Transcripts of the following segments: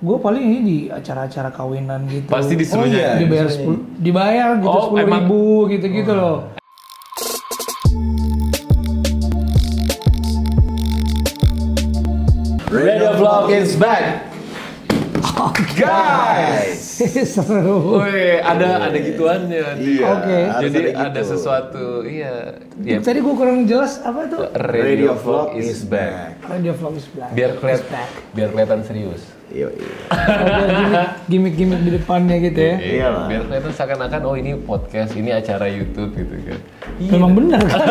Gue paling ini di acara-acara kawinan gitu. Pasti disuruhnya. Dibayar gitu 10.000 gitu-gitu loh. Radio Vlog is back. Guys. Seru. Wih, ada gituannya nanti. Iya, Oke. Jadi harus ada gitu. sesuatu, iya. Ya, Tadi gue kurang jelas apa tuh? Radio Vlog is back. Radio Vlog is back. Biar kelihatan serius. Iya. Gimmick-gimmick di depannya gitu ya. Iya lah. Biar kelihatan seakan-akan oh ini podcast, ini acara YouTube gitu kan. Memang benar kan?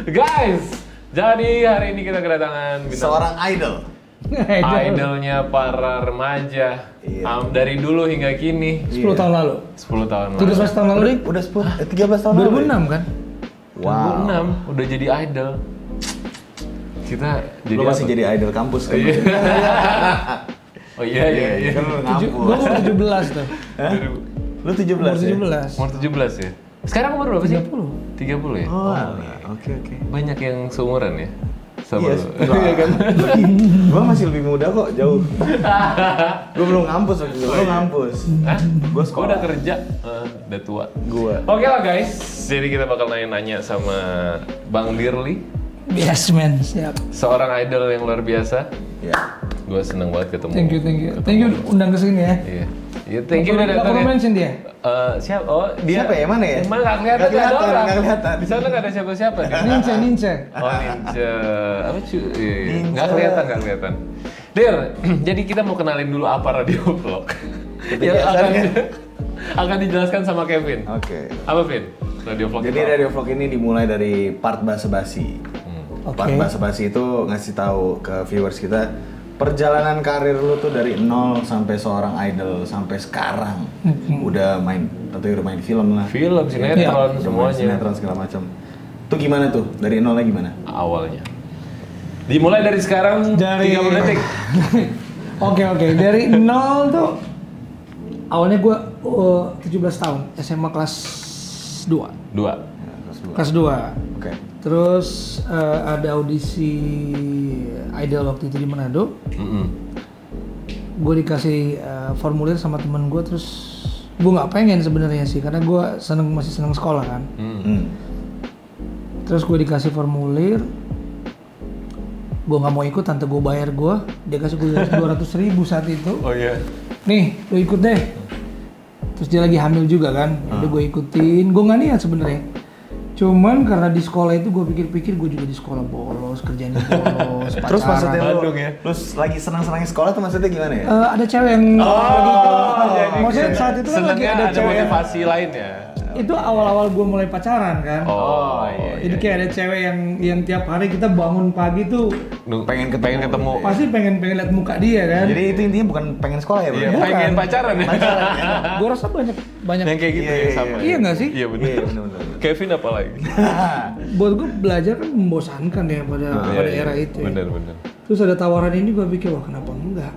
Guys, jadi hari ini kita kedatangan bintang Seorang idol. idolnya para remaja. Iya. Dari dulu hingga kini 10 tahun lalu. 10 tahun lalu. 13 tahun lalu deh. Udah 13 tahun lalu. 2006 kan? 2006 udah jadi idol. Kita jadi Lu masih apa? jadi idol kampus kan? Iya. Oh iya. Kan lu Gue ngampus. umur 17 tuh. Hah? Lu 17 Umur ya? 17. Umur 17 ya? Sekarang umur berapa sih? 30. 30 ya? Oh, oke. Banyak yang seumuran ya? Sama Iya, lu. iya kan? Gua masih lebih muda kok, jauh. Gua belum ngampus waktu itu. Lu ngampus. Hah? Gua Gua sekolah. udah kerja, udah tua. Gua. Oke lah guys, jadi kita bakal nanya-nanya sama Bang Dirli, Yes man, siap. seorang idol yang luar biasa. Ya. Gue seneng banget ketemu. Thank you undang ke sini ya. Iya. Iya, thank you udah Nggak datang perlu ya. mention dia. Siapa? Oh, dia. Siapa ya? Mana ya? Emang nggak kelihatan, Nggak kelihatan, nggak ada orang. nggak kelihatan. Di sana nggak ada siapa-siapa. Dir. Ninja. Oh, Ninja. Apa cuy? Ninja. Nggak kelihatan. Dir, jadi kita mau kenalin dulu apa Radio Vlog. Yang akan dijelaskan sama Kevin. Oke. Apa, Vin? Radio Vlog. Jadi radio vlog ini dimulai dari part basa-basi. Oke. Part basa-basi itu ngasih tahu ke viewers kita perjalanan karir lu tuh dari nol sampai seorang idol sampai sekarang. Udah main, tentu udah main film lah. Film, sinetron, Udah main semuanya. sinetron segala macam. Tuh gimana tuh? Dari nolnya gimana? Awalnya. Dimulai dari sekarang Dari 30 detik. Oke. Dari nol tuh awalnya gue 17 tahun, SMA kelas 2. 2. Ya, kelas 2. Kelas 2. Oke. Terus ada audisi idol waktu itu di Manado. Gue dikasih formulir sama temen gue, terus gue nggak pengen sebenarnya sih, karena gue masih seneng sekolah kan. Terus gue dikasih formulir, gue nggak mau ikut, tante gue bayar gue, dia kasih gue 200.000 saat itu. Oh iya. Nih, lu ikut deh. Terus dia lagi hamil juga kan, udah gue ikutin. Gue nggak niat sebenarnya. Cuman karena di sekolah itu gue pikir-pikir gue juga di sekolah bolos, kerjanya bolos, pacaran. Terus maksudnya lu, Bandung ya? terus lagi senang-senangnya sekolah tuh maksudnya gimana ya? Ada cewek yang jadi maksudnya saat itu kan lagi senangnya ada cewek yang, motivasi lain ya. itu awal-awal gue mulai pacaran kan. Oh iya. Jadi kayak ada cewek yang tiap hari kita bangun pagi tuh Pengen ketemu. pasti pengen lihat muka dia kan. Jadi itu intinya bukan pengen sekolah ya, Bro? Iya, Bukan. pengen pacaran ya. Gue rasa banyak Yang kayak gitu Iya, ya iya, sama. iya nggak sih? Iya benar. Iya, benar-benar. Kevin apa lagi? Buat gue belajar kan membosankan ya pada era itu. Ya. Benar. Terus ada tawaran ini gue pikir wah kenapa enggak?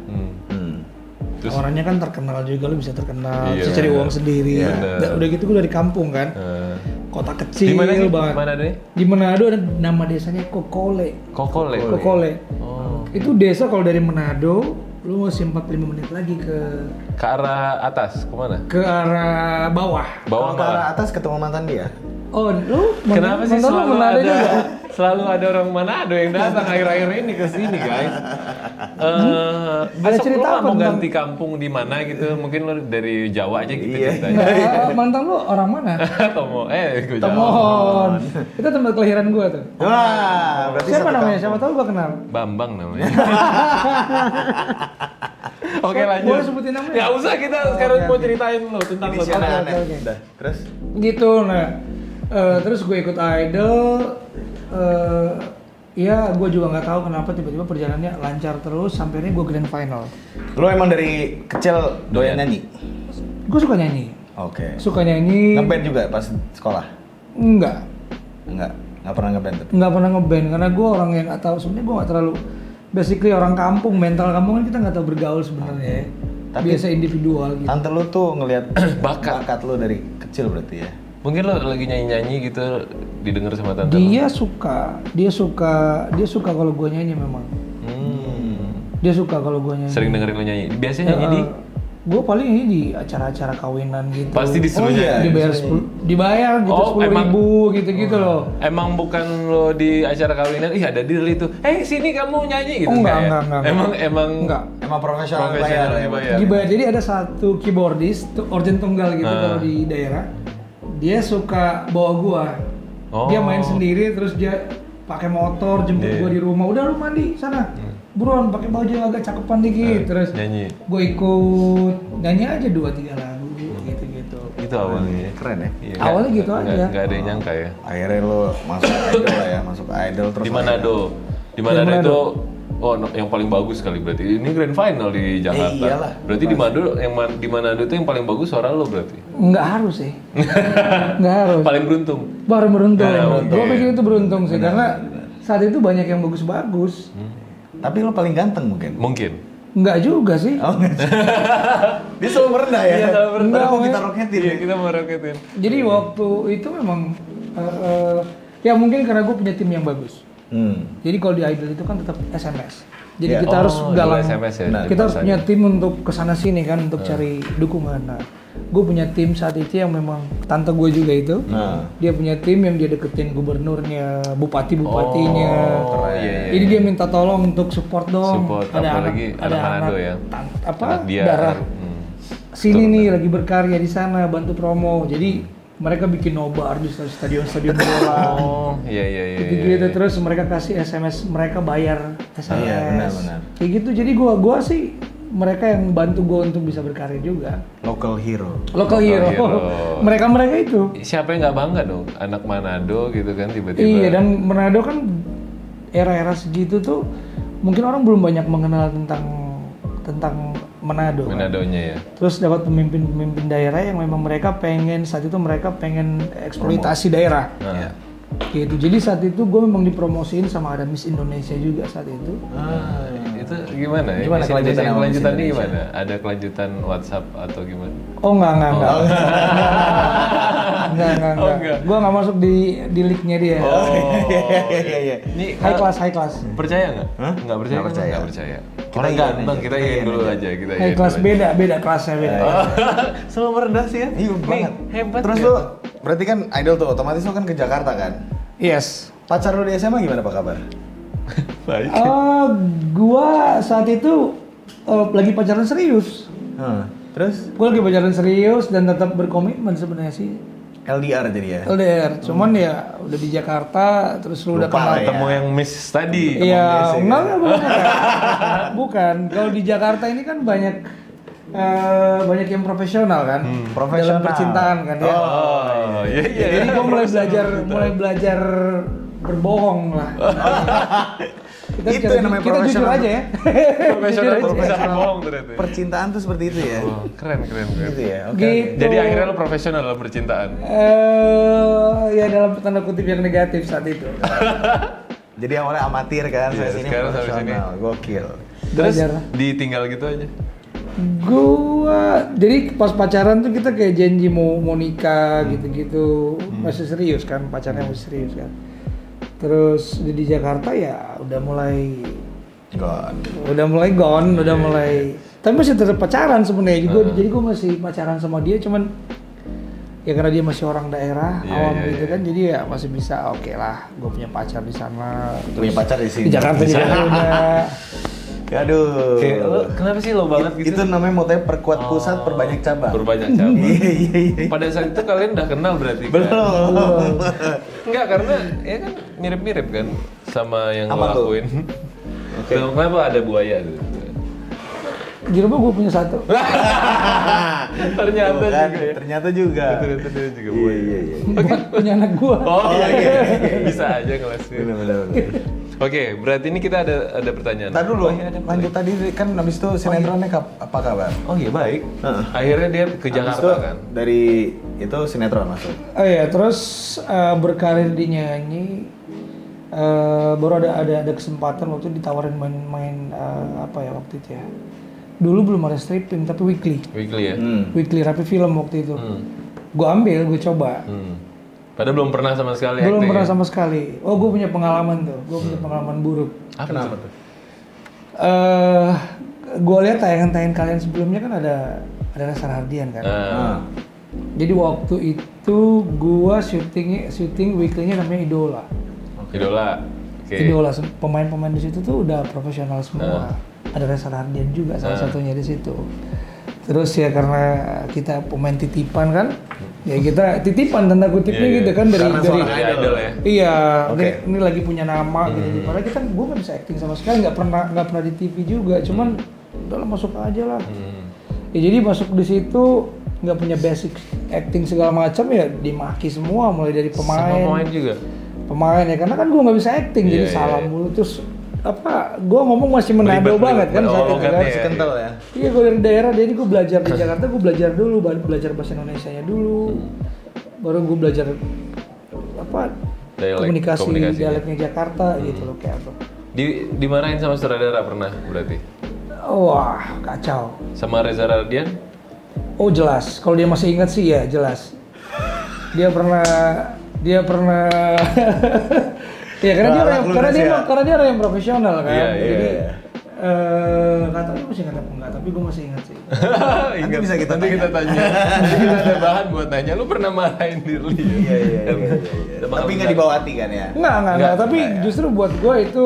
Terus Tawarannya kan terkenal juga, lu bisa terkenal, Iya, bisa cari bener. uang sendiri. Bener. Udah gitu gue dari kampung kan, kota kecil di mana sih? banget. Di mana deh? Di Manado ada nama desanya Kokole. Kokole. Oh. Itu desa kalau dari Manado, lu masih 45 menit lagi Ke arah atas, kemana? ke arah bawah. Bawah Kalau ke arah malah. atas ketemu mantan dia. Oh, lu Kenapa sih mantan lu selalu Manado ada juga? selalu ada orang Manado yang datang akhir-akhir ini ke sini, guys? Besok cerita lu apa mau tentang- ganti kampung di mana gitu? Mungkin lu dari Jawa aja gitu Iya. ceritanya. Nah, mantan lu orang mana? Tomo, gue jawab. Temohon. Itu tempat kelahiran gua tuh. Wah, berarti Siapa satu namanya? kampung. Siapa tahu gua kenal. Bambang namanya. Oke lanjut. Boleh sebutin namanya? Ya usah, kita sekarang mau ceritain lo tentang lo. Inisialnya Oke, aneh. oke. Udah, terus? Gitu. Nah, terus gue ikut idol. Ya, gue juga nggak tahu kenapa tiba-tiba perjalanannya lancar terus sampai ini gue grand final. Lo emang dari kecil doyan nyanyi? Gue suka nyanyi. Oke. Suka nyanyi. Ngeband juga pas sekolah? Enggak. Nggak pernah ngeband tapi? Nggak pernah ngeband karena gue orang yang nggak tahu. Sebenarnya gue nggak terlalu. Basically orang kampung, mental kampung kan kita nggak tahu bergaul sebenarnya. Tapi- Biasa individual gitu. Tante lo tuh ngelihat Bakat. bakat lo dari kecil berarti ya? Mungkin lo lagi nyanyi-nyanyi gitu didengar sama tante lo. Dia suka kalau gue nyanyi memang. Dia suka kalau gue nyanyi. Sering dengerin lo nyanyi. Biasanya nyanyi di? Gue paling ini di acara-acara kawinan gitu. Pasti disuruh nyanyi. Dibayar gitu 10.000 gitu-gitu loh. Emang bukan lo di acara kawinan, ih ada deal itu. Sini kamu nyanyi gitu. Enggak. Emang profesional bayar. Dibayar. Jadi ada satu keyboardist, organ tunggal gitu kalau di daerah. Dia suka bawa gua. Dia main sendiri terus dia pakai motor jemput gua di rumah. Udah lu mandi sana. Buruan pakai baju yang agak cakepan dikit terus nyanyi. Gue ikut nyanyi aja 2-3 lagu gitu. Itu awalnya. Keren ya? Iya, awalnya gitu aja. Enggak ada yang nyangka ya. Akhirnya lo masuk idol lah ya, masuk idol terus. Di Manado. Di Manado itu yang paling bagus kali berarti. Ini grand final di Jakarta. Iyalah. Berarti di Manado itu yang paling bagus suara lo berarti. Nggak harus sih. Nggak harus. Paling beruntung. Baru beruntung. Gue Iya. pikir itu beruntung sih karena saat itu banyak yang bagus-bagus. Tapi lo paling ganteng mungkin? Mungkin. Nggak juga sih. Oh, dia selalu merendah ya? Iya, selalu merendah. Padahal mau kita roketin. Iya, kita mau roketin. Jadi waktu itu memang ya mungkin karena gue punya tim yang bagus. Jadi kalau di idol itu kan tetap SMS. Jadi kita harus galang. SMS ya. Kita harus punya tim untuk kesana sini kan untuk cari dukungan. Nah, gue punya tim saat itu yang memang tante gue juga itu. Dia punya tim yang dia deketin gubernurnya, bupati-bupatinya. Iya. Jadi dia minta tolong untuk support dong. Support, apalagi anak Manado ya. Anak dia. Darah. Sini nih lagi berkarya di sana, bantu promo. Jadi mereka bikin nobar di stadion-stadion bola. Iya. Gitu terus mereka kasih SMS, mereka bayar SMS. Iya, benar. Kayak gitu. Jadi gua sih mereka yang bantu gua untuk bisa berkarya juga. Local hero. Local hero. mereka itu. Siapa yang nggak bangga dong? Anak Manado gitu kan tiba-tiba. Iya, dan Manado kan era-era segitu tuh mungkin orang belum banyak mengenal tentang Manado. Manadonya ya. Terus dapat pemimpin daerah yang memang mereka pengen eksploitasi daerah. Gitu. Jadi saat itu gue memang dipromosiin sama ada Miss Indonesia juga saat itu. Itu gimana ya? Gimana kelanjutannya gimana? Ada kelanjutan WhatsApp atau gimana? Oh enggak. Enggak. Gue nggak masuk di league-nya dia. Iya. Ini High class. Percaya nggak? Nggak percaya. Nggak percaya. Orang ganteng, kita ingin dulu aja. High class beda kelasnya beda. Selalu merendah sih ya? Iya banget. Hebat. Terus lo berarti kan idol tuh otomatis lo kan ke Jakarta kan? Yes. Pacar lo di SMA gimana apa kabar? Baik. Gua saat itu lagi pacaran serius. Terus? Gue lagi pacaran serius dan tetap berkomitmen sebenarnya sih. LDR jadi ya? LDR, cuman ya udah di Jakarta, terus lu udah kenal. Ketemu yang Miss tadi. Iya, bukan. Kalau di Jakarta ini kan banyak yang profesional kan, profesional. dalam percintaan kan ya. Iya. Jadi gue mulai belajar berbohong lah. Itu yang namanya kita jujur aja ya. Profesional bohong ternyata. Percintaan tuh seperti itu ya? Keren. Gitu ya? Gitu. Jadi akhirnya lo profesional dalam percintaan? Ya dalam tanda kutip yang negatif saat itu. Jadi awalnya amatir kan, saya sini profesional, gokil. Terus Belajar. ditinggal gitu aja? Jadi pas pacaran tuh kita kayak janji mau nikah gitu-gitu. Masih serius kan, pacarnya masih serius kan. Terus di Jakarta ya udah mulai gone, tapi masih tetap pacaran sebenarnya. Jadi gue masih pacaran sama dia, cuman ya karena dia masih orang daerah awam gitu kan, jadi ya masih bisa oke lah, gue punya pacar di sana. Punya pacar di sini. Di Jakarta juga udah. Aduh. Kenapa sih lo banget gitu? Itu namanya motanya perkuat pusat, perbanyak cabang. Berbanyak cabang. Iya. Pada saat itu kalian udah kenal berarti kan? Belum. Enggak, karena ya kan mirip-mirip kan sama yang lo Apa tuh? lakuin. Oke. Kenapa ada buaya gitu? Di rumah gue punya satu. Ternyata Tuh kan, juga ya. Ternyata juga. Ternyata dia juga buaya. Iya. Punya anak gue. Oh iya. Bisa aja ngelesin. Benar. Oke, berarti ini kita ada pertanyaan. Ntar dulu, iya, ada lanjut tadi kan habis itu sinetronnya apa kabar? Oh iya baik. Akhirnya dia ke Habis Jakarta itu kan. dari itu sinetron masuk. Oh iya, terus berkarir di nyanyi, baru ada kesempatan waktu itu ditawarin main apa ya waktu itu ya. Dulu belum ada stripping tapi weekly. Weekly ya. Weekly Rapi Film waktu itu. Gue ambil, gue coba. Padahal belum pernah sama sekali. Belum acting pernah ya? sama sekali. Oh, gue punya pengalaman tuh. Gue punya pengalaman buruk. Kenapa tuh? Gue lihat tayangan-tayangan kalian sebelumnya kan ada Reza Rahardian kan. Jadi waktu itu gue syuting weekly-nya namanya Idola. Idola. Idola, pemain-pemain di situ tuh udah profesional semua. Ada Reza Rahardian juga salah satunya di situ. Terus ya karena kita pemain titipan kan, ya kita titipan tanda kutipnya gitu kan dari idol ya. Iya, ini lagi punya nama gitu. Padahal kita gue nggak bisa acting sama sekali, nggak pernah di TV juga. Cuman udahlah masuk aja lah. Ya jadi masuk di situ nggak punya basic acting segala macam ya dimaki semua mulai dari pemain. Sama pemain juga. Pemain ya karena kan gue nggak bisa acting jadi salah mulu terus. Gue ngomong masih menado banget kan saat itu kan. Masih kental ya? Iya, gue dari daerah, jadi gue belajar di Jakarta, gue belajar dulu, belajar bahasa Indonesianya dulu. Baru gue belajar komunikasi dialeknya Jakarta gitu loh kayak apa. Dimarahin sama sutradara pernah berarti? Wah, kacau. Sama Reza Rahardian? Oh jelas, kalau dia masih ingat sih ya jelas. Dia pernah ya karena dia orang yang profesional kan. Jadi nggak tahu masih ingat apa enggak, tapi gue masih ingat sih. Ingat bisa kita tanya. Nanti kita ada bahan buat nanya. Lu pernah marahin Dirli? Iya. Tapi nggak dibawa hati kan ya? Nggak. Tapi justru buat gue itu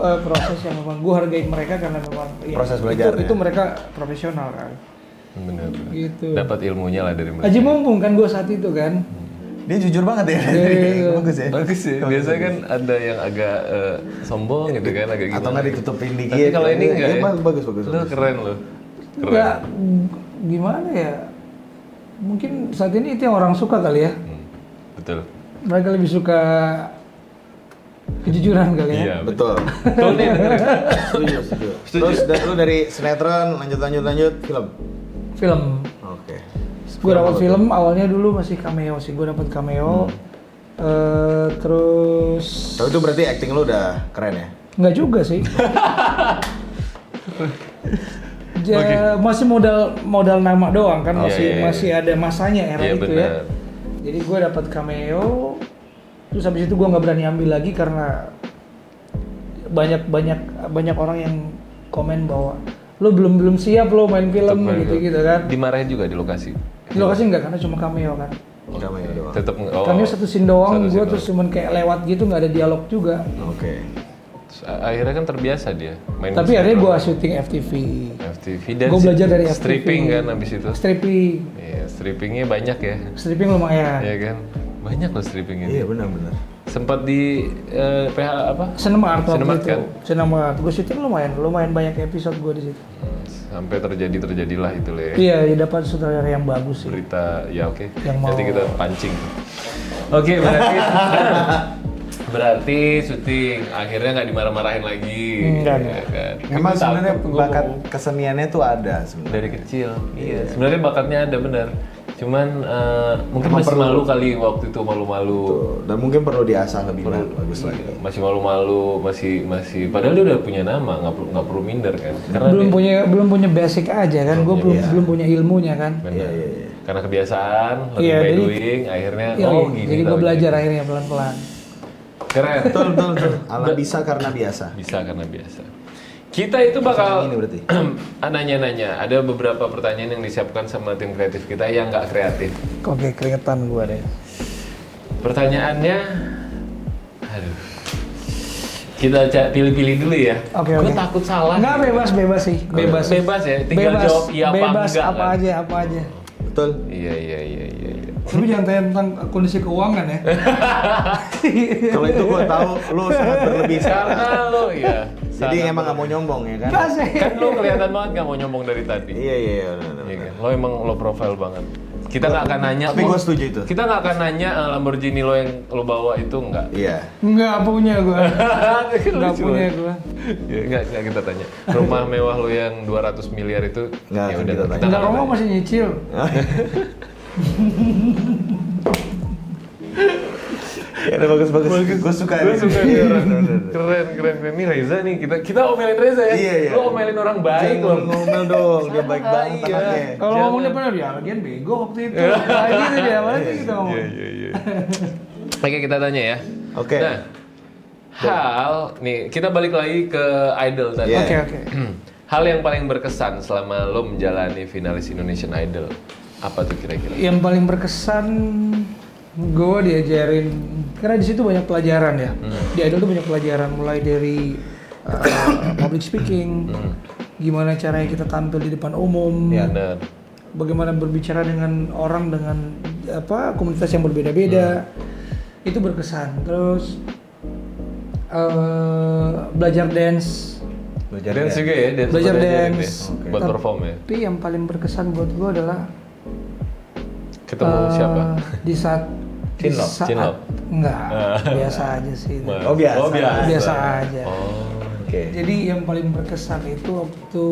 proses yang memang gue hargain mereka karena memang proses belajar. Itu mereka profesional kan. Benar. Gitu. Dapat ilmunya lah dari mereka. Aji mumpung kan gue saat itu kan. Dia jujur banget ya. Bagus ya. Bagus sih. Biasanya kan ada yang agak sombong gitu kan, agak gitu. Atau nggak ditutupin dikit. Tapi kalau ini enggak ya. Bagus. Lu keren lo. Enggak, gimana ya? Mungkin saat ini itu yang orang suka kali ya. Betul. Mereka lebih suka kejujuran kali ya. Iya, betul. Setuju. Terus lu dari sinetron lanjut film. Oke. Gue dapat film awalnya dulu masih cameo sih, gue dapat cameo. Terus. Tapi itu berarti acting lu udah keren ya? Enggak juga sih. Masih modal nama doang kan, masih ada masanya era itu ya. Jadi gue dapat cameo, terus habis itu gue nggak berani ambil lagi karena banyak orang yang komen bahwa lo belum siap lo main film gitu kan. Dimarahin juga di lokasi. Di lokasi enggak karena cuma cameo kan. Cameo doang. Tetap Cameo satu scene doang, gue terus cuman kayak lewat gitu nggak ada dialog juga. Oke. Akhirnya kan terbiasa dia main. Tapi akhirnya gue syuting FTV dan gue belajar dari FTV. Stripping kan abis itu. Stripping. Iya, strippingnya banyak ya. Stripping lumayan. Iya kan, banyak loh stripping ini. Iya benar. Sempat di PH apa? Cinemark kan? Cinemark. Gue syuting lumayan banyak episode gue di situ. Sampai terjadilah itu lah ya. Iya, ya dapat sutradara yang bagus sih. Berita ya oke. Yang mau. Nanti kita pancing. Oke, berarti syuting akhirnya nggak dimarah-marahin lagi. Enggak. Ya, kan? Memang sebenarnya bakat keseniannya tuh ada sebenarnya. Dari kecil. Iya. Sebenarnya bakatnya ada benar. Cuman mungkin masih malu kali waktu itu malu-malu. Betul. Dan mungkin perlu diasah lebih bagus lagi. Masih malu-malu, masih. Padahal dia udah punya nama, nggak perlu minder kan. Karena belum punya basic aja kan. Gue belum punya ilmunya kan. Iya. Karena kebiasaan, lebih by doing, akhirnya gini. Jadi gue belajar akhirnya pelan-pelan. Keren. Betul. Ala bisa karena biasa. Bisa karena biasa. Kita itu bakal ini berarti. nanya-nanya. Ada beberapa pertanyaan yang disiapkan sama tim kreatif kita yang nggak kreatif. Oke, keringetan gue deh. Pertanyaannya, aduh. Kita pilih-pilih dulu ya. Oke. Gue takut salah. Enggak, bebas sih. Bebas ya. Tinggal jawab iya apa bebas, enggak. apa aja. Betul. Iya. Tapi jangan tanya tentang kondisi keuangan ya. Kalau itu gue tahu lu sangat berlebih Karena lo iya. Jadi emang nggak mau nyombong ya kan? Kan lo kelihatan banget nggak mau nyombong dari tadi. Iya. Kan? Lo emang lo profile banget. Kita nggak akan nanya. Tapi gue setuju itu. Kita nggak akan nanya Lamborghini lo yang lo bawa itu nggak. Iya. Nggak punya gue. Nggak punya gue. Ya, nggak kita tanya. Rumah mewah lo yang 200 miliar itu. Nggak, ya udah kita tanya. Nggak, rumah masih nyicil. Ya udah bagus. Gue suka nih orang. Keren. Ini Reza nih, kita omelin Reza ya. Iya. Lo omelin orang baik loh. Ngomel dong, dia baik banget anaknya. Kalau ngomongnya benar ya, lagian bego waktu itu. Kayak gitu dia, mana kita ngomong. Iya. Oke, kita tanya ya. Oke. Nah, Hal, nih kita balik lagi ke Idol tadi. Yeah. Oke. Hal yang paling berkesan selama lo menjalani finalis Indonesian Idol, apa tuh kira-kira? Yang paling berkesan gue diajarin, karena di situ banyak pelajaran ya. Di Idol tuh banyak pelajaran, mulai dari public speaking, gimana caranya kita tampil di depan umum, Ya. Benar. bagaimana berbicara dengan orang dengan komunitas yang berbeda-beda. Itu berkesan. Terus belajar dance. Dance juga ya, dance Belajar buat ajarin dance. ya? Oke. Buat perform ya. Tapi yang paling berkesan buat gue adalah Ketemu siapa? di saat Cinlok? Cinlok? Enggak, biasa aja sih. Oh, biasa. Biasa aja. Oh. Oke. Jadi yang paling berkesan itu waktu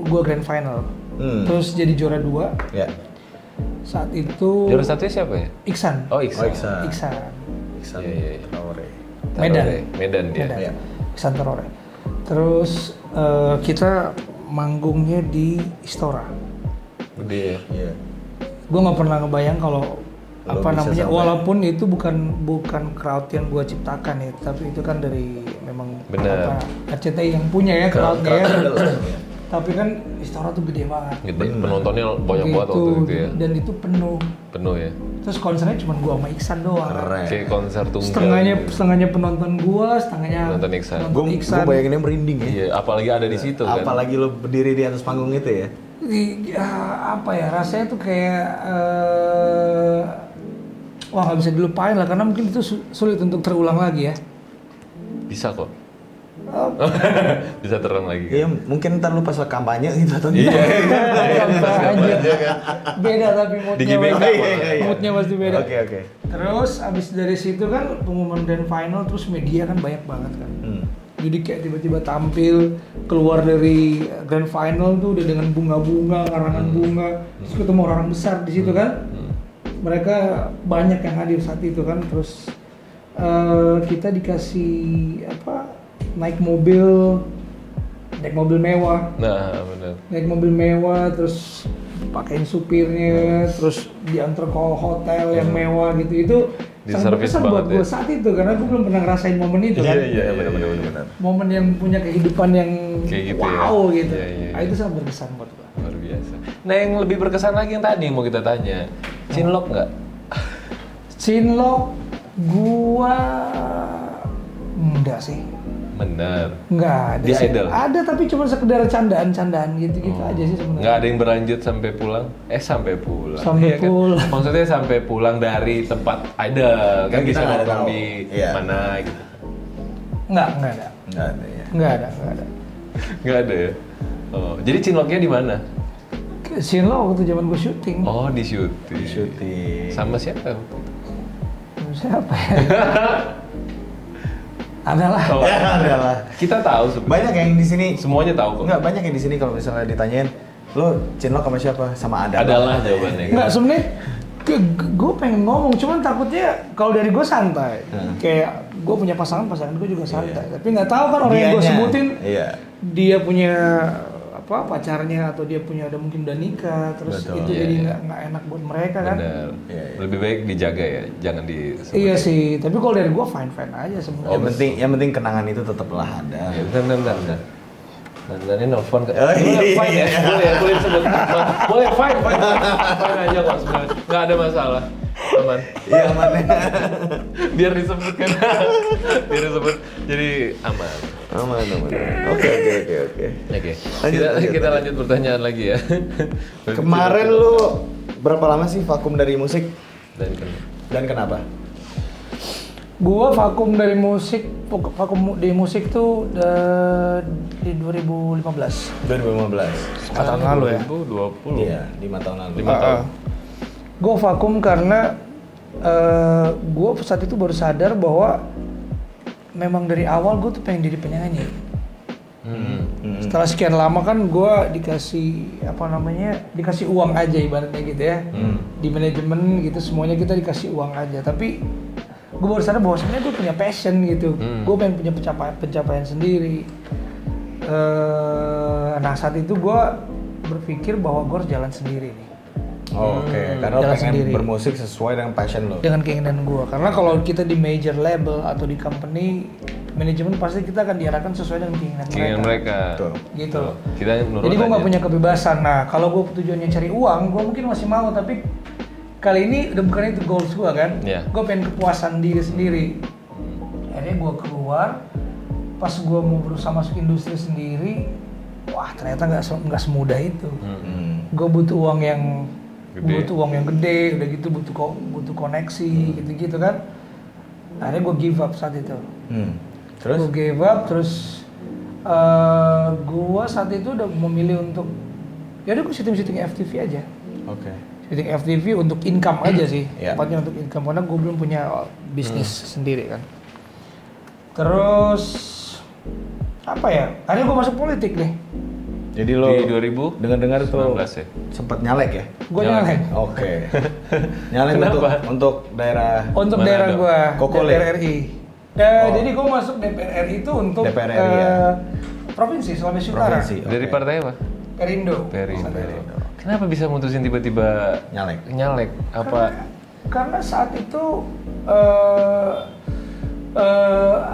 gue grand final. Hmm. Terus jadi juara 2. Ya. Saat itu Juara satunya siapa ya? Iksan. Oh, Iksan. Oh, Iksan. Iksan. Iksan Iya. Traore. Medan. Medan dia. Medan. Iya. Iksan Terore. Terus kita manggungnya di Istora. Gede ya. Iya. Gue nggak pernah ngebayang kalau Lo apa bisa namanya, sampai- walaupun itu bukan crowd yang gue ciptakan ya, tapi itu kan dari memang Bener. RCTI yang punya ya crowdnya ya. Iya. Tapi kan Istora tuh gede banget. Gede. Penontonnya banyak banget Gitu, waktu itu ya. dan itu penuh. Penuh ya. Terus konsernya cuma gua sama Iksan doang. Keren. Kayak konser tunggal. Setengahnya penonton gua, setengahnya Nonton Iksan. Gue bayanginnya merinding ya. Iya, apalagi ada di situ kan. Apalagi lo berdiri di atas panggung itu ya. Apa ya, rasanya tuh kayak wah nggak bisa dilupain lah, karena mungkin itu sulit untuk terulang lagi ya. Bisa kok. Bisa terulang lagi. Iya, mungkin ntar lu pas kampanye gitu atau Iya. Beda tapi Di moodnya GBK. pasti- moodnya pasti beda. Oke. Terus abis dari situ kan pengumuman grand final, terus media kan banyak banget kan. Jadi kayak tiba-tiba tampil keluar dari grand final tuh udah dengan bunga-bunga, karangan bunga, terus ketemu orang besar di situ kan. Mereka banyak yang hadir saat itu kan. Terus kita dikasih naik mobil mewah, Nah, benar. Terus pakein supirnya, terus diantar ke hotel yang mewah gitu. Itu Di sangat service berkesan buat banget gue ya. saat itu, karena gue belum pernah ngerasain momen itu kan. Iya. benar. Momen yang punya kehidupan yang Kayak gitu wow ya. gitu. Iya. Nah, itu sangat berkesan buat gue. Luar biasa. Nah, yang lebih berkesan lagi yang tadi yang mau kita tanya. Cinlok nggak? Cinlok gua enggak sih. Bener. Enggak ada Di sih. Idol? Ada, tapi cuma sekedar candaan-candaan gitu-gitu aja sih sebenarnya. Nggak ada yang berlanjut sampai pulang? Sampai pulang. Sampai Iya kan? pulang. Maksudnya sampai pulang dari tempat Idol. Kan Kan bisa kita nggak nongkrong tahu. di Iya. mana gitu. Enggak ada. Enggak ada ya. Enggak ada. Nggak ada ya? Oh, jadi cinloknya di mana? Cinlok waktu zaman gue syuting. Oh, di syuting. Syuting. Sama siapa? Siapa ya? Adalah. Oh, Adalah. kita tahu sebenarnya. Banyak yang di sini. Semuanya tahu kok. Enggak, banyak yang di sini kalau misalnya ditanyain, lo cinlok sama siapa? Sama Adalah jawabannya. Enggak, sebenarnya gue pengen ngomong, cuman takutnya kalau dari gue santai. Kayak gue punya pasangan gue juga santai. Tapi nggak tahu kan orang yang gue Dianya. sebutin, Iya. dia punya pacarnya atau dia punya mungkin udah nikah, terus Betul. itu Iya, jadi iya. nggak enak buat mereka kan. Benar. Iya. Lebih baik dijaga ya, jangan disebut. Iya sih, tapi kalau dari gue fine aja sebenarnya. Yang penting kenangan itu tetaplah ada. Ya, bentar. Ini nelfon ke. Oh, iya. Fine ya, boleh disebut. Boleh fine aja kok sebenarnya. Nggak ada masalah. Aman. Iya, aman. Biar disebutkan. Biar disebut. Jadi aman. Aman. Oke. Oke. Lanjut. Kita lanjut pertanyaan lagi ya. Kemarin lu berapa lama sih vakum dari musik dan kenapa? Gue vakum di musik tuh di 2015. 2015. 4 tahun lalu ya. 2020. Iya, 5 tahun lalu. 5 tahun. Gue vakum karena gue saat itu baru sadar bahwa memang dari awal gue tuh pengen jadi penyanyi. Setelah sekian lama kan gue dikasih uang aja ibaratnya gitu ya. Di manajemen gitu semuanya kita dikasih uang aja. Tapi gue baru sadar bahwa sebenarnya gue punya passion gitu. Gue pengen punya pencapaian sendiri. Nah saat itu gue berpikir bahwa gue harus jalan sendiri nih. Oke, karena lo Jalan pengen sendiri. bermusik sesuai dengan passion lo. Dengan keinginan gue. Karena kalau kita di major label atau di company manajemen pasti kita akan diarahkan sesuai dengan keinginan mereka. Betul. Gitu. Kita nurut Jadi gue nggak aja. punya kebebasan. Nah kalau gue tujuannya cari uang, gue mungkin masih mau. Tapi kali ini udah bukan itu goals gue kan. Iya. Gue pengen kepuasan diri sendiri. Akhirnya gue keluar. Pas gue mau berusaha masuk industri sendiri, wah ternyata nggak semudah itu. Gue butuh uang yang gede, udah gitu butuh koneksi, gitu-gitu kan. Akhirnya gue give up saat itu. Terus? Gue give up, terus gue saat itu udah memilih untuk ya udah gue syuting FTV aja. Oke. Syuting FTV untuk income aja sih, Iya. tepatnya untuk income karena gue belum punya bisnis sendiri kan. Terus apa ya? Akhirnya gue masuk politik nih. Jadi lo Di 2019 dengar-dengar tuh ya? sempat nyalek ya? Gue Nyalek. nyalek. Oke. Nyalek untuk daerah Untuk Mana daerah dong? gua, Kokole? DPR RI. Jadi gua masuk DPR RI itu untuk DPR RI, ya. provinsi Sulawesi Utara. provinsi. Dari Oke. partai apa? Perindo. Perindo. Perindo. Kenapa bisa mutusin tiba-tiba Nyalek. Apa? Karena saat itu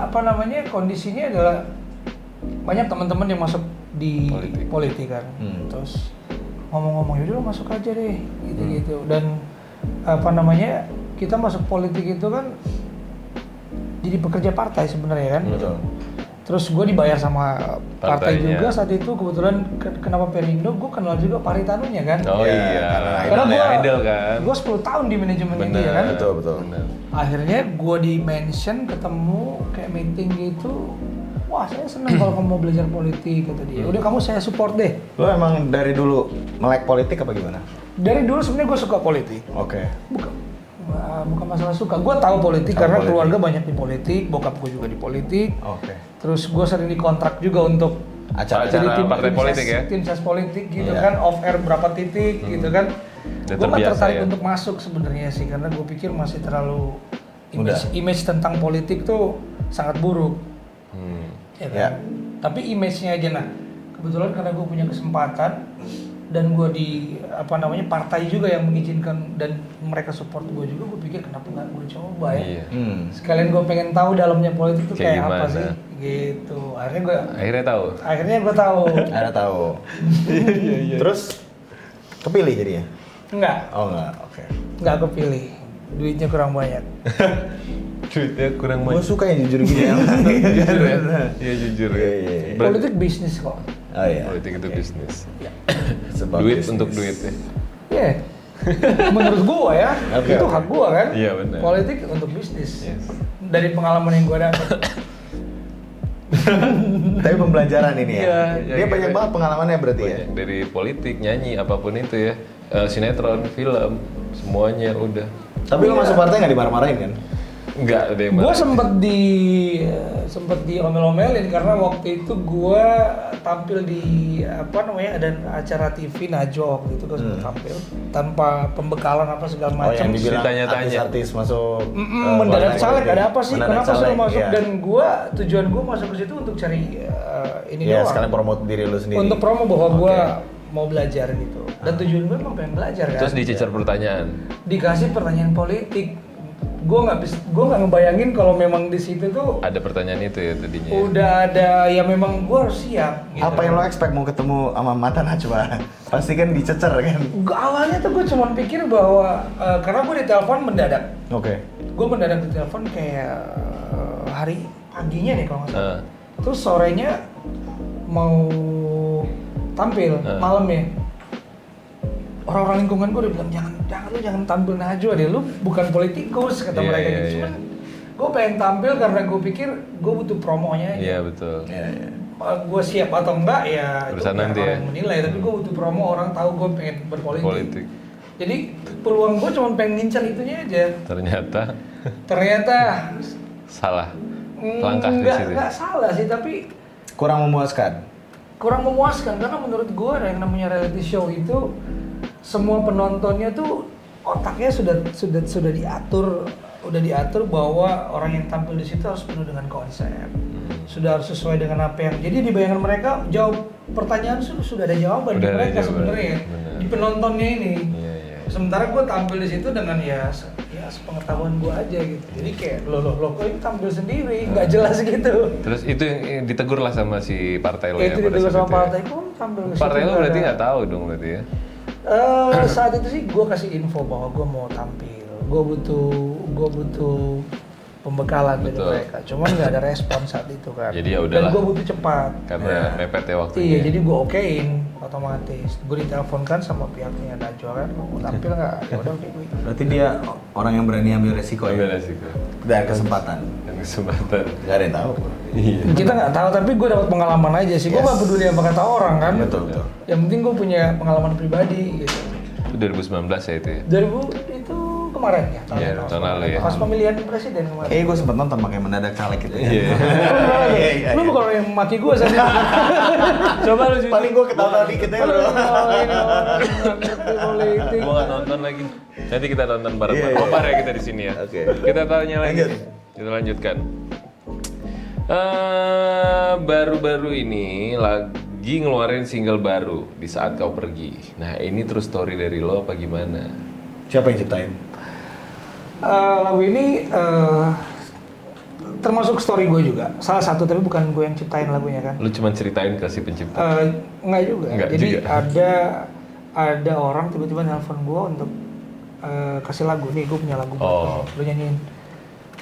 apa namanya kondisinya adalah banyak teman-teman yang masuk di politik kan. Terus ngomong-ngomong yaudah lo masuk aja deh gitu-gitu. Dan apa namanya kita masuk politik itu kan jadi pekerja partai sebenarnya kan. Betul. Terus gue dibayar sama partai Partainya. juga saat itu. Kebetulan kenapa Perindo, gue kenal juga Paritanunya kan. Oh Ya, iya, karena gue idol kan. gue 10 tahun di manajemen dia kan. Betul. Bener. Akhirnya gue di mention ketemu kayak meeting gitu. Wah saya senang kalau kamu mau belajar politik kata dia. Udah kamu saya support deh. Lo emang dari dulu melek politik apa gimana? Dari dulu sebenarnya gue suka politik. Oke. Bukan masalah suka. Gue tahu politik Tahu karena politik. keluarga banyak di politik. Bokap gue juga di politik. Oke. Terus gue sering dikontrak juga untuk Acara jadi partai politik ya? tim ses politik gitu Iya. kan, off air berapa titik gitu kan. Udah Gue nggak terbiasa tertarik ya? untuk masuk sebenarnya sih karena gue pikir masih terlalu Mudah. image tentang politik tuh sangat buruk. Ya kan? Ya. Tapi image-nya aja nah. Kebetulan karena gue punya kesempatan dan gue di apa namanya partai juga yang mengizinkan dan mereka support gue juga, gue pikir kenapa nggak gue coba ya. Iya. Sekalian gue pengen tahu dalamnya politik tuh Kayak kayak apa gimana? sih gitu. Akhirnya tahu. Akhirnya gue tahu. Ada tahu. Terus kepilih jadinya? Enggak, Oh enggak. Oke. enggak kepilih. Duitnya kurang banyak. Duitnya kurang Gue banyak. suka yang jujur gini ya. Jujur ya? Iya jujur ya. Iya. Politik bisnis kok. Oh iya. Politik itu bisnis. Sebab Duit bisnis. untuk duit ya. Iya. Menurut gua ya, Oke, itu oke. hak gua kan. Iya, benar. Politik untuk bisnis. Yes. Dari pengalaman yang gua dapat. Tapi pembelajaran ini ya. Iya, Dia iya, banyak iya. banget pengalamannya berarti ya. Banyak. Dari politik, nyanyi, apapun itu ya. Sinetron, film, semuanya udah. Tapi lo masuk partai nggak dimarah-marahin kan? Enggak ada yang Gua marah. sempet diomel-omelin karena waktu itu gua tampil di apa namanya ada acara TV Najwa waktu itu gua sempet tampil tanpa pembekalan apa segala Oh macam. yang dibilang Ditanya-tanya. artis-artis masuk. Mendadak partai caleg politik. ada apa sih? Mendadak Kenapa suruh caleg, masuk? iya. Dan tujuan gua masuk ke situ untuk cari ini Iya, doang. sekalian promote diri lu sendiri. Untuk promo bahwa gua Oke. mau belajar gitu. Dan tujuan gua emang pengen belajar kan. Terus dicecer pertanyaan. Dikasih pertanyaan politik. Gua nggak ngebayangin kalau memang di situ tuh Ada pertanyaan itu ya tadinya. udah ada ya memang gua harus siap. Gitu. Apa yang lo expect mau ketemu sama mantan Najwa? Pasti kan dicecer kan? Awalnya tuh gue cuma pikir bahwa karena gue ditelepon mendadak. Oke. Gue mendadak ditelepon kayak hari paginya deh kalau nggak salah. Ah. Terus sorenya mau tampil malamnya. Orang-orang lingkungan gue udah bilang jangan tampil Najwa deh, lu bukan politikus kata Iya, mereka iya, gitu. iya. Cuman gue pengen tampil karena gue pikir gue butuh promonya aja. Iya betul. Iya, iya. Gue siap atau enggak ya Urusan itu biar nanti orang ya. yang menilai, tapi gue butuh promo, orang tahu gue pengen berpolitik. Politik. Jadi peluang gue cuma pengen ngincar itunya aja. Ternyata salah. Langkah di situ. Enggak salah sih, tapi Kurang memuaskan. kurang memuaskan karena menurut gue yang namanya reality show itu semua penontonnya tuh otaknya sudah diatur, udah diatur bahwa orang yang tampil di situ harus penuh dengan konsep, sudah harus sesuai dengan apa yang jadi di bayangan mereka jawab pertanyaan sudah ada jawaban di Udah ada mereka jawaban, sebenarnya benar. di penontonnya ini. Iya, iya. sementara gue tampil di situ dengan ya sepengetahuan gue aja gitu. Jadi kayak lo kok ini tampil sendiri, nggak jelas gitu. Terus itu yang ditegur lah sama si partai lo Ya, ya? itu pada ditegur saat sama itu ya? partai pun tampil ke situ. Partai lo berarti ada. nggak tahu dong berarti ya? Saat itu sih gue kasih info bahwa gue mau tampil, gue butuh pembekalan dari Betul. mereka, cuman nggak ada respon saat itu kan. Jadi ya Dan udahlah. gue butuh cepat. Karena mepet ya waktunya. Iya, jadi gue okein otomatis. Gue diteleponkan sama pihaknya Najwa kan, mau tampil nggak? Ya udah oke gue. Berarti dia orang yang berani ambil resiko Ambil ya. resiko. Dan kesempatan. Dan kesempatan. Gak ada yang tahu. Iya. Kita nggak tahu, tapi gue dapat pengalaman aja sih. Gue Yes. nggak peduli apa kata orang kan. Betul. Yang penting gue punya pengalaman pribadi gitu. Itu 2019 ya itu ya? 2000 itu kemarin ya? Iya, tahun lalu ya. Pas pemilihan presiden kemarin. Kayaknya gue sempet nonton makanya mendadak caleg gitu ya. Iya. Lu bukan orang yang maki gue saat itu. Coba lu sih. Paling gue ketawa dikit ya bro. Politik. Gua nggak nonton lagi. Nanti kita tonton bareng. Iya, iya. Kopar ya kita di sini ya. Oke. Kita tanya lagi. Lanjut. Kita lanjutkan. Baru-baru ini lagi ngeluarin single baru di saat kau pergi. Nah ini terus story dari lo apa gimana? Siapa yang ciptain? Lagu ini termasuk story gue juga. Salah satu, tapi bukan gue yang ciptain lagunya kan. Lu cuma ceritain ke si pencipta. Enggak juga. Enggak Jadi juga. ada orang tiba-tiba nelpon gue untuk kasih lagu nih, gue punya lagu buat lo nyanyiin.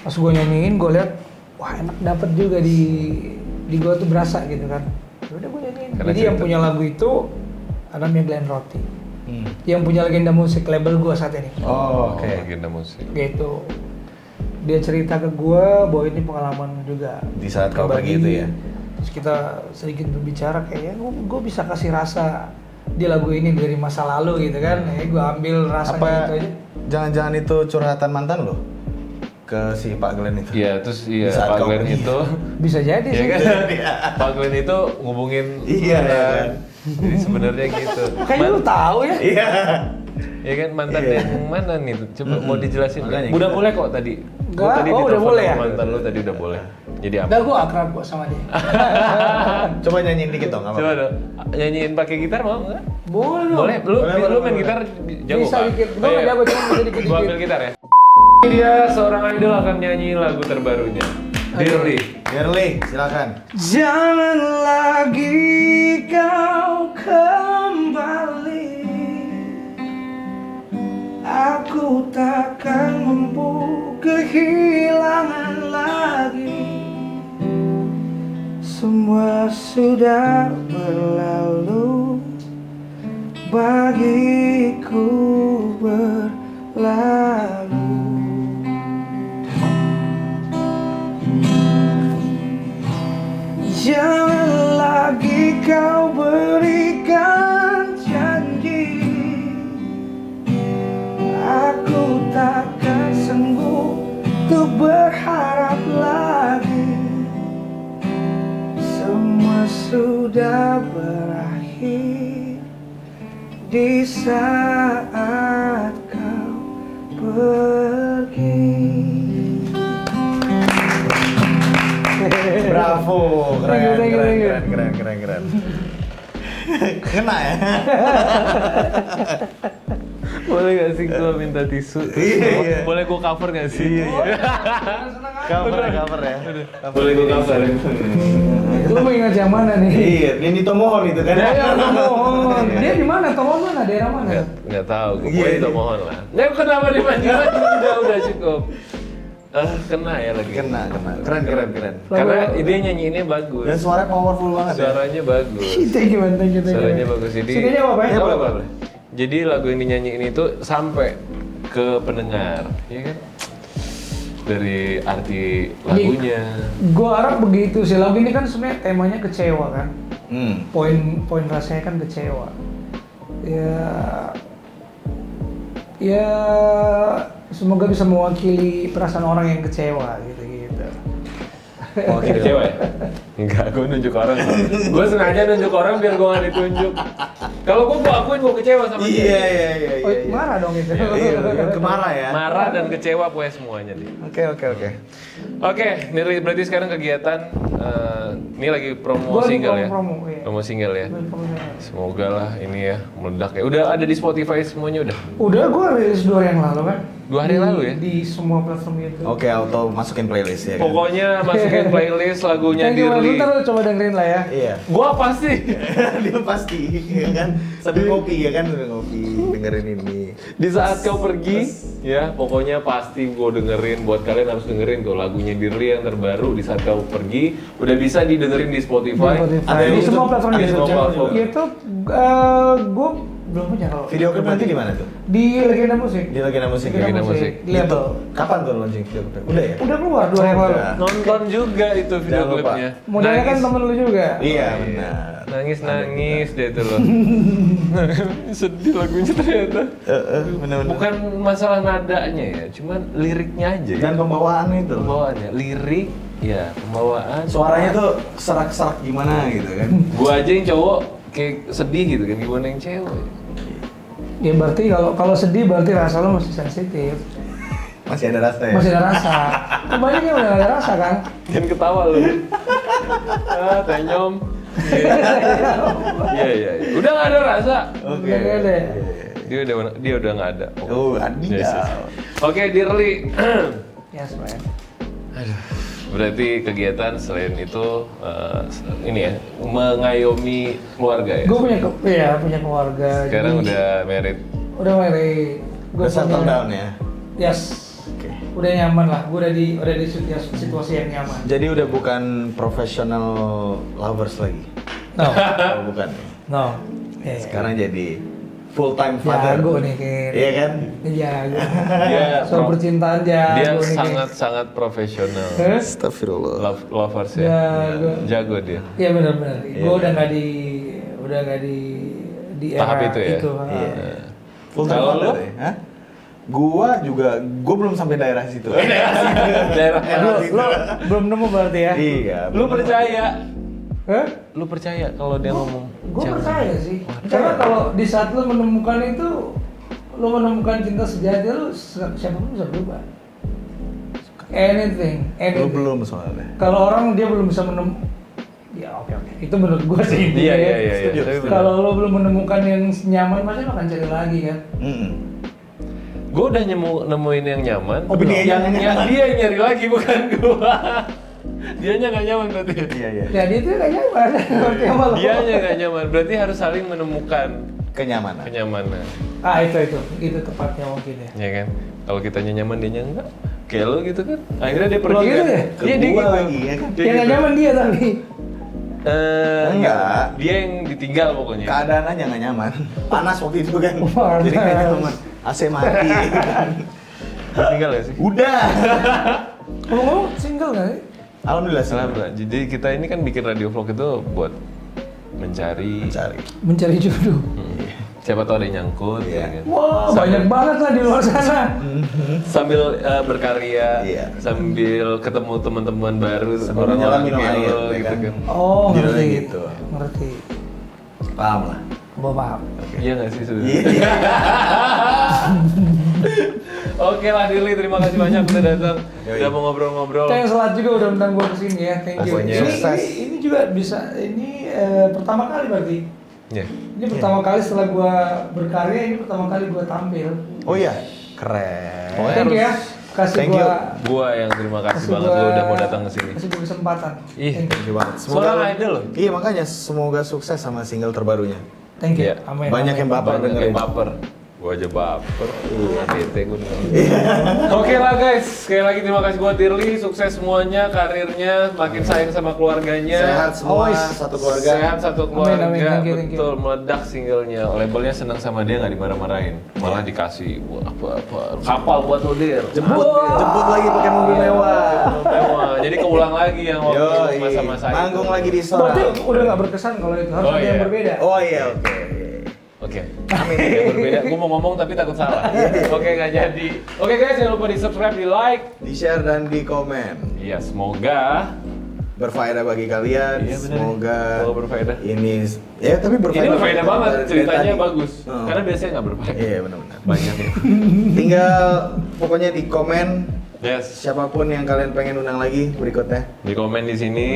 Pas gue nyanyiin, gue lihat wah enak dapet juga di gue tuh berasa gitu kan. Udah gue nyanyiin. Karena Jadi yang cerita. punya lagu itu namanya Glenn Roti. Yang punya legenda musik label gue saat ini. Oh, oke. Legenda musik. Gitu. Dia cerita ke gue bahwa ini pengalaman juga Di saat kau pribadi. pergi itu ya? Terus kita sedikit berbicara kayaknya gue bisa kasih rasa di lagu ini dari masa lalu gitu kan. Gue ambil rasanya Apa itu aja. jangan-jangan itu curhatan mantan lo? Ke si Pak Glenn itu? Iya, terus Di iya saat Pak kau Glenn pergi. itu, Bisa jadi ya sih. kan? Pak Glenn itu ngubungin Iya, mantan. iya kan? Jadi sebenarnya gitu. Kayaknya lu tahu ya. Iya. Ya kan mantan Iya. yang mana nih? Coba mau dijelasin. Makanya Udah kita- boleh kok tadi. Gua Enggak, tadi oh, udah ditelepon boleh sama ya? mantan lu tadi udah boleh. Jadi apa? Udah gue akrab kok sama dia. Coba nyanyiin dikit dong, apa? Coba dong. Nyanyiin pakai gitar mau nggak? Boleh dong. Boleh. Lu Boleh, lu main boleh. gitar jago Bisa kan? dikit. Gua nggak jago, cuma bisa dikit-dikit. Gua ambil gitar ya. Dia seorang idol akan nyanyi lagu terbarunya. Dearly. Girly, silakan. Jangan lagi kau kembali. Aku takkan mampu kehilangan lagi. Semua sudah berlalu, bagiku berlalu. Jangan lagi kau berikan janji. Aku takkan sanggup untuk berharap lagi. Semua sudah berakhir di saat kau pergi. Bravo, Thank you. keren. Kena ya? Boleh gak sih gua minta tisu? Iya. Boleh gua cover gak sih? Cover ya. Boleh gua cover ya? Lu mau ingat yang mana nih? Iya, ini Tomohon itu kan? Ya, Tomohon. Dia di mana? Tomohon mana? Daerah mana? Nggak tahu, gue Iya, itu iya. mohon lah. Ya kenapa dipanggil lagi? Udah cukup. Kena ya lagi. Kena. Keren. Karena dia nyanyiinnya bagus. Dan suaranya powerful banget ya? Suaranya bagus. Thank you. Suaranya bagus. Jadi CD-nya apa ya? Nggak apa-apa. Jadi lagu yang dinyanyiin itu sampai ke pendengar, ya kan? Dari arti lagunya. Gua harap begitu sih. Lagu ini kan sebenarnya temanya kecewa kan. Poin rasanya kan kecewa. Ya semoga bisa mewakili perasaan orang yang kecewa gitu. Oh, kecewa ya? Enggak, gue nunjuk orang. Gue sengaja nunjuk orang biar gue nggak ditunjuk. Kalau gue akuin gue kecewa sama dia. Iya. Oh, marah dong itu. Iya, kemarah ya? Marah dan kecewa pokoknya semuanya deh. Oke. Oke, ini berarti sekarang kegiatan ini lagi promo Gua single lagi ya. promo, iya. Promo single ya. Promonya. Semoga lah ini ya meledak ya. Udah ada di Spotify semuanya udah. Udah gue rilis 2 hari yang lalu kan. 2 hari yang lalu ya? Di semua platform YouTube. Oke, auto masukin playlist ya kan? Pokoknya masukin playlist lagunya Thank you, Mas. Dirli. Ntar lu coba dengerin lah ya. Iya. Gua pasti. Dia pasti, ya kan? Sambil ngopi ya kan? Sambil ngopi, dengerin ini. Di saat kau pergi, ya pokoknya pasti gue dengerin. Buat kalian harus dengerin tuh lagunya Dirli yang terbaru Di Saat Kau Pergi. Udah bisa didengerin di Spotify. Ada Di di semua YouTube, platform ada di YouTube. YouTube. YouTube, gue belum punya kalau. Video klip nanti di mana tuh? Di Legenda Musik. Di Legenda Musik. Legenda Musik. Di label. YouTube. Kapan tuh launching video klip? Udah ya? Udah keluar 2 hari yang lalu. Udah. Nonton juga itu video Jangan lupa. klipnya. Modelnya kan temen lu juga. Iya, benar. Nangis deh itu loh. Sedih lagunya ternyata. Benar-benar. Bukan masalah nadanya ya, cuman liriknya aja ya. Dan pembawaannya itu. Pembawaannya, lirik, ya pembawaan. Suaranya tuh serak-serak gimana gitu kan? Gua aja yang cowok kayak sedih gitu kan, gimana yang cewek? Ya berarti kalau sedih berarti rasa lo masih sensitif. Masih ada rasa ya? Masih ada rasa. Banyak yang udah gak ada rasa kan? Jangan ketawa lu. Tenyom. Iya. Udah nggak ada rasa. Oke. Udah nggak ada. Dia udah nggak ada. Oh, Adidas. Oke, Dirli. Ya sebenarnya. Aduh. Berarti kegiatan selain itu ini ya mengayomi keluarga ya. Gue punya keluarga. Sekarang jadi- udah married. Udah married. Gue Udah settle down ya? Yes. Oke. Udah nyaman lah. Gue udah di situasi yang nyaman. Jadi udah bukan professional lovers lagi? No. Oh, bukan. No. Sekarang jadi full time father. Jago nih kayak. Iya kan? Jago. Dia Soal percintaan jago Dia nih sangat profesional. Hah? Astagfirullah. Lovers ya. Jago. Jago dia. Iya benar-benar. Iya. Gue udah nggak di Tahap era itu ya? Iya. Full time Kalau father lu? ya? Hah? Gua belum sampai daerah situ. Daerah Lo belum nemu berarti ya? Iya. Lu percaya? Hah? Lu percaya kalau dia ngomong? Gue jangan. percaya sih. Karena kalau di saat lo menemukan itu, lo menemukan cinta sejati, lo siapapun bisa berubah. Anything. Lu belum soalnya. Kalau orang dia belum bisa menemukan, ya oke. Itu menurut gue sih. Iya. Setuju. Tapi bener. Kalau lo belum menemukan yang nyaman, pasti lo akan cari lagi kan. Gue udah nemuin yang nyaman. Oh, dia yang nyaman. yang dia yang nyari lagi bukan gua. Dianya nggak nyaman berarti. Iya. Ya dia tuh gak nyaman. Berarti apa lo? Dianya nggak nyaman. Berarti harus saling menemukan Kenyamanan. kenyamanan. Itu tepatnya mungkin ya. Ya kan? Kalau kitanya nyaman dianya enggak. Kayak lo gitu kan. Akhirnya dia pergi Lo gitu kan. ya? Ke Iya dia gua gitu. lagi ya kan? Dia Yang gak gitu. nyaman dia tapi. Enggak. Dia yang ditinggal pokoknya. Keadaan aja nggak nyaman. Panas waktu itu kan. Panas. Jadi nggak nyaman. AC mati. Ditinggal ya sih? Udah. Ngomong-ngomong single gak sih? Alhamdulillah sih. Alhamdulillah. Jadi kita ini kan bikin radio vlog itu buat mencari. Mencari jodoh. Siapa tahu ada yang nyangkut. Iya. ya kan? Wah, banyak banget lah di luar sana. Sambil berkarya, Iya. sambil ketemu teman-teman baru, Sambil menyelam minum kayak air, lo, ya gitu kan? kan. Oh, Judulnya ngerti. gitu. Ngerti. Paham lah. Gua paham. Iya nggak sih sudah? Iya. Oke lah Dirli, terima kasih banyak udah datang, Yoi. udah mau ngobrol-ngobrol. Thanks a lot juga udah undang gua kesini ya. Thank you. Pokoknya Ini, sukses. ini juga bisa, ini pertama kali berarti. Ya. Ini pertama kali setelah gua berkarya, ini pertama kali gua tampil. Oh iya. Keren. Pokoknya Thank you ya. harus- Kasih Thank you. Gua yang terima kasih kasih banget gua- lo udah mau datang ke sini. Kasih gua kesempatan. Ih. Thank you. Thank you banget. Seorang idol loh. Iya makanya semoga sukses sama single terbarunya. Thank you. Iya. Amin. Banyak amin. yang baper Banyak dengerin. yang baper. Gua aja baper. Bete gua Oke lah guys, sekali lagi terima kasih buat Dirli, sukses semuanya, karirnya, makin sayang sama keluarganya. Sehat semua, Always. satu keluarga. Sehat satu keluarga, Amin, thank you. betul, meledak singlenya. Labelnya senang sama dia, nggak dimarah-marahin, malah dikasih apa kapal buat lo Dir. Jemput lagi pakai mobil mewah. Mewah. Jadi keulang lagi yang waktu Yoi. masa-masa itu. Manggung lagi di Berarti Sorang. udah gak berkesan kalau itu, harus Oh, ada yang iya. berbeda. Oh iya, oke. Oke, yang berbeda. Gue mau ngomong tapi takut salah. Oke, nggak jadi. Oke guys, jangan lupa di subscribe, di like. Di share dan di komen. Iya, semoga Berfaedah bagi kalian. Iya, bener. Semoga Semoga berfaedah. ini ya tapi berfaedah. ini berfaedah banget, dari ceritanya tadi. bagus. Karena biasanya nggak berfaedah. Iya benar-benar. Banyak ya. Tinggal pokoknya di komen Yes. Siapapun yang kalian pengen undang lagi berikutnya. Di komen di sini,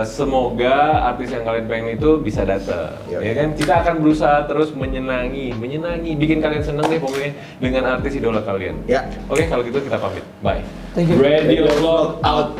semoga artis yang kalian pengen itu bisa datang. Yo. Ya kan, kita akan berusaha terus menyenangi, bikin kalian seneng deh pokoknya dengan artis idola kalian. Ya. Oke, kalau gitu kita pamit. Bye. Thank you. Radio Vlog out.